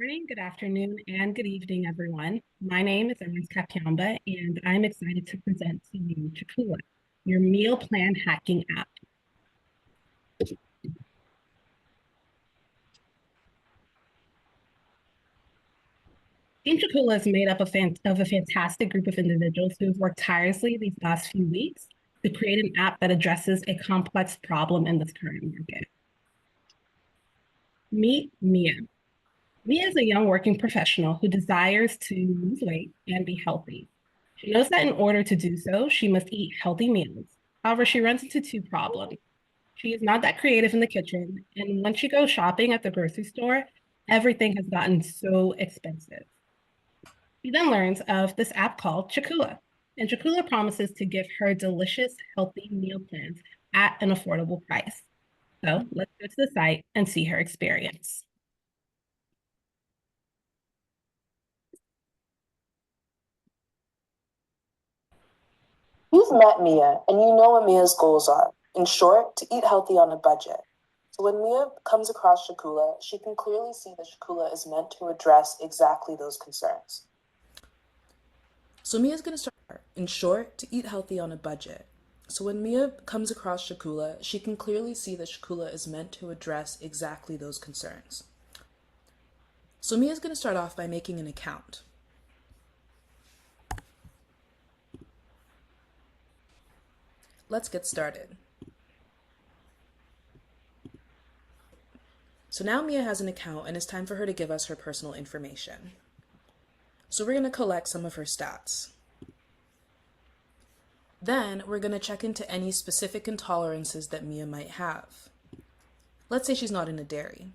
Morning, good afternoon, and good evening, everyone. My name is Ernest Kapiamba, and I'm excited to present to you Chakula, your meal plan hacking app. Team Chakula is made up of a fantastic group of individuals who have worked tirelessly these last few weeks to create an app that addresses a complex problem in this current market. Meet Mia. Mia is a young working professional who desires to lose weight and be healthy. She knows that in order to do so, she must eat healthy meals. However, she runs into two problems. She is not that creative in the kitchen, and when she goes shopping at the grocery store, everything has gotten so expensive. She then learns of this app called Chakula, and Chakula promises to give her delicious, healthy meal plans at an affordable price. So let's go to the site and see her experience. You've met Mia and you know what Mia's goals are. In short, to eat healthy on a budget. So when Mia comes across Chakula, she can clearly see that Chakula is meant to address exactly those concerns. So Mia's going to start, in short, to eat healthy on a budget. So when Mia comes across Chakula, she can clearly see that Chakula is meant to address exactly those concerns. So Mia's going to start off by making an account. Let's get started. So now Mia has an account and it's time for her to give us her personal information. So we're going to collect some of her stats. Then we're going to check into any specific intolerances that Mia might have. Let's say she's not into dairy.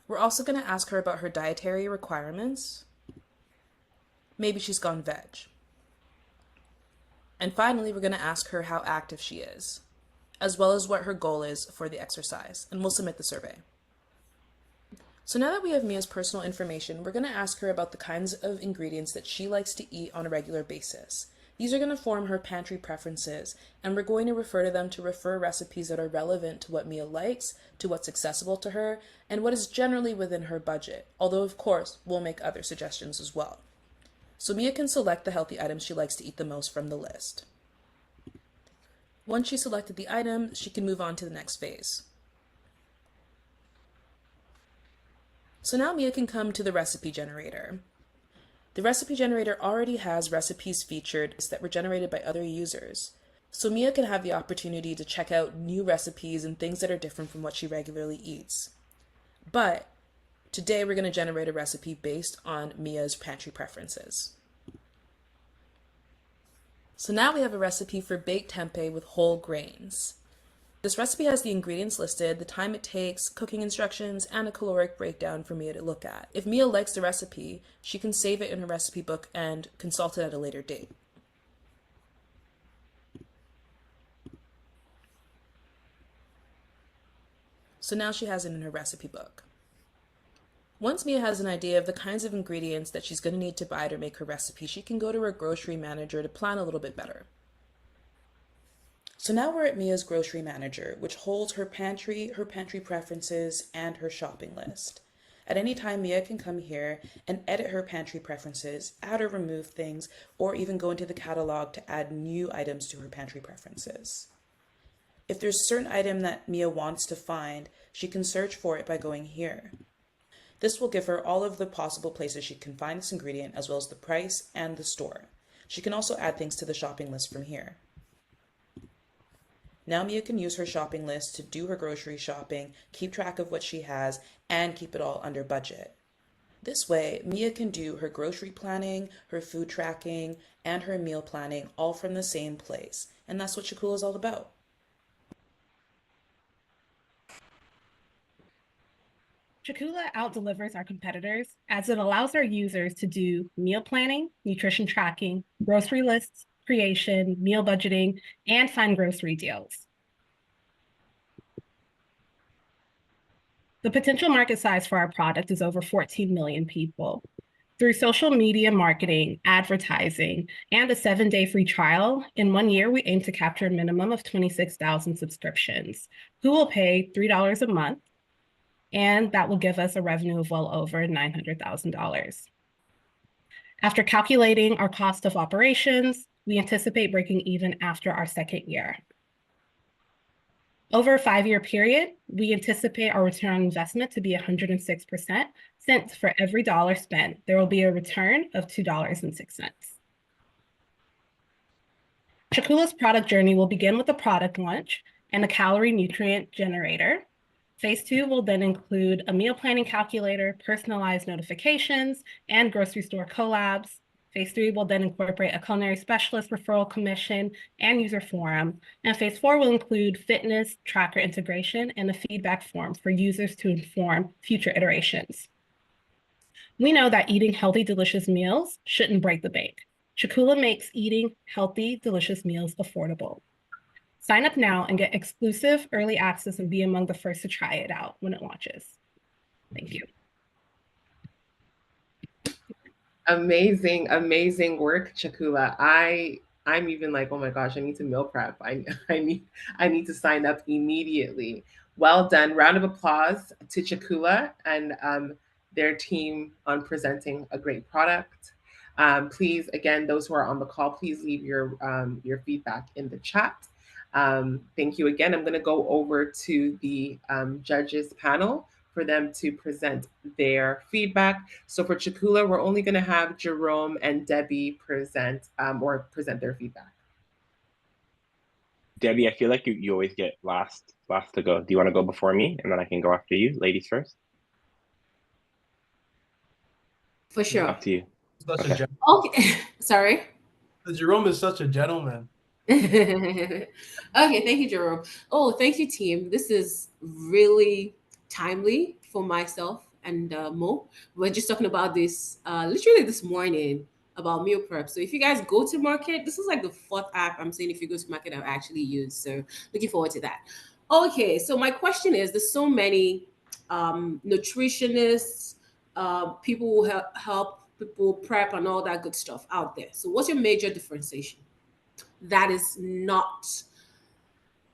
We're also going to ask her about her dietary requirements. Maybe she's gone veg. And finally, we're going to ask her how active she is, as well as what her goal is for the exercise, and we'll submit the survey. So now that we have Mia's personal information, we're going to ask her about the kinds of ingredients that she likes to eat on a regular basis. These are going to form her pantry preferences, and we're going to refer to them to refer recipes that are relevant to what Mia likes, to what's accessible to her, and what is generally within her budget, although of course, we'll make other suggestions as well. So Mia can select the healthy items she likes to eat the most from the list. Once she's selected the item, she can move on to the next phase. So now Mia can come to the recipe generator. The recipe generator already has recipes featured that were generated by other users. So Mia can have the opportunity to check out new recipes and things that are different from what she regularly eats. But today we're going to generate a recipe based on Mia's pantry preferences. So now we have a recipe for baked tempeh with whole grains. This recipe has the ingredients listed, the time it takes, cooking instructions, and a caloric breakdown for Mia to look at. If Mia likes the recipe, she can save it in her recipe book and consult it at a later date. So now she has it in her recipe book. Once Mia has an idea of the kinds of ingredients that she's going to need to buy to make her recipe, she can go to her grocery manager to plan a little bit better. So now we're at Mia's grocery manager, which holds her pantry preferences, and her shopping list. At any time, Mia can come here and edit her pantry preferences, add or remove things, or even go into the catalog to add new items to her pantry preferences. If there's a certain item that Mia wants to find, she can search for it by going here. This will give her all of the possible places she can find this ingredient, as well as the price and the store. She can also add things to the shopping list from here. Now Mia can use her shopping list to do her grocery shopping, keep track of what she has, and keep it all under budget. This way, Mia can do her grocery planning, her food tracking, and her meal planning all from the same place. And that's what Chakula is all about. Chakula out-delivers our competitors as it allows our users to do meal planning, nutrition tracking, grocery lists, creation, meal budgeting, and find grocery deals. The potential market size for our product is over 14 million people. Through social media marketing, advertising, and a 7-day free trial, in 1 year, we aim to capture a minimum of 26,000 subscriptions who will pay $3 a month and that will give us a revenue of well over $900,000. After calculating our cost of operations, we anticipate breaking even after our second year. Over a 5-year period, we anticipate our return on investment to be 106%, since for every dollar spent, there will be a return of $2.06. Chakula's product journey will begin with a product launch and a calorie nutrient generator. Phase 2 will then include a meal planning calculator, personalized notifications, and grocery store collabs. Phase 3 will then incorporate a culinary specialist referral commission and user forum. And Phase 4 will include fitness tracker integration and a feedback form for users to inform future iterations. We know that eating healthy, delicious meals shouldn't break the bank. Chakula makes eating healthy, delicious meals affordable. Sign up now and get exclusive early access and be among the first to try it out when it launches. Thank you. Amazing, amazing work, Chakula. I'm even like, oh my gosh, I need to meal prep. I need to sign up immediately. Well done. Round of applause to Chakula and their team on presenting a great product. Please, again, those who are on the call, please leave your feedback in the chat. Thank you again. I'm going to go over to the judges panel for them to present their feedback. So for Chakula, we're only going to have Jerome and Debbie present their feedback. Debbie, I feel like you always get last to go. Do you want to go before me, and then I can go after you? Ladies first. For sure. Up to you. Okay. Sorry. Jerome is such a gentleman. Okay, thank you, Jerome. Oh, thank you, team. This is really timely for myself and Mo. We're just talking about this literally this morning about meal prep. So if you guys go to market, this is like the 4th app I'm saying if you go to market I've actually used. So looking forward to that. Okay, so my question is, there's so many nutritionists, people who help people prep and all that good stuff out there. So what's your major differentiation that is not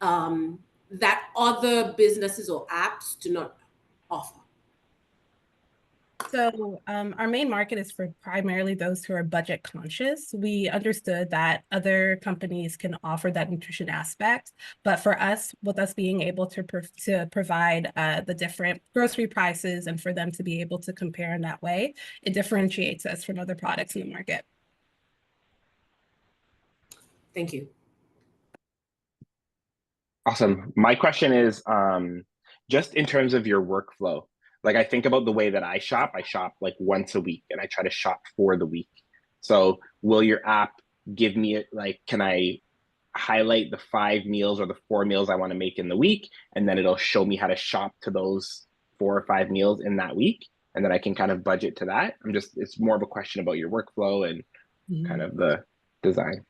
that other businesses or apps do not offer? So our main market is for primarily those who are budget conscious. We understood that other companies can offer that nutrition aspect, but for us, with us being able to provide the different grocery prices and for them to be able to compare in that way, it differentiates us from other products in the market. Thank you. Awesome. My question is just in terms of your workflow. Like, I think about the way that I shop like once a week and I try to shop for the week. So will your app give me like, can I highlight the 5 meals or the 4 meals I want to make in the week, and then it'll show me how to shop to those 4 or 5 meals in that week, and then I can kind of budget to that? It's more of a question about your workflow and kind of the design.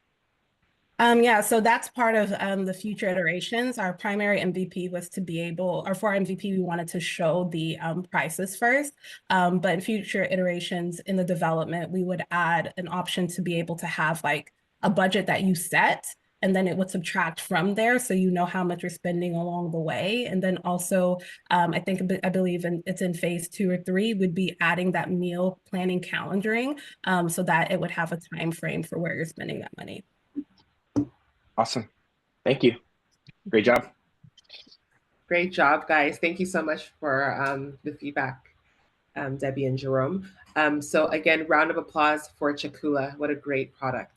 Yeah, so that's part of the future iterations. Our primary MVP was to be able, or for our MVP, we wanted to show the prices first. But in future iterations in the development, we would add an option to be able to have like a budget that you set, and then it would subtract from there, so you know how much you're spending along the way. And then also, I believe it's in phase 2 or 3, would be adding that meal planning calendaring, so that it would have a time frame for where you're spending that money. Awesome. Thank you. Great job. Great job, guys. Thank you so much for the feedback, Debbie and Jerome. So again, round of applause for Chakula. What a great product.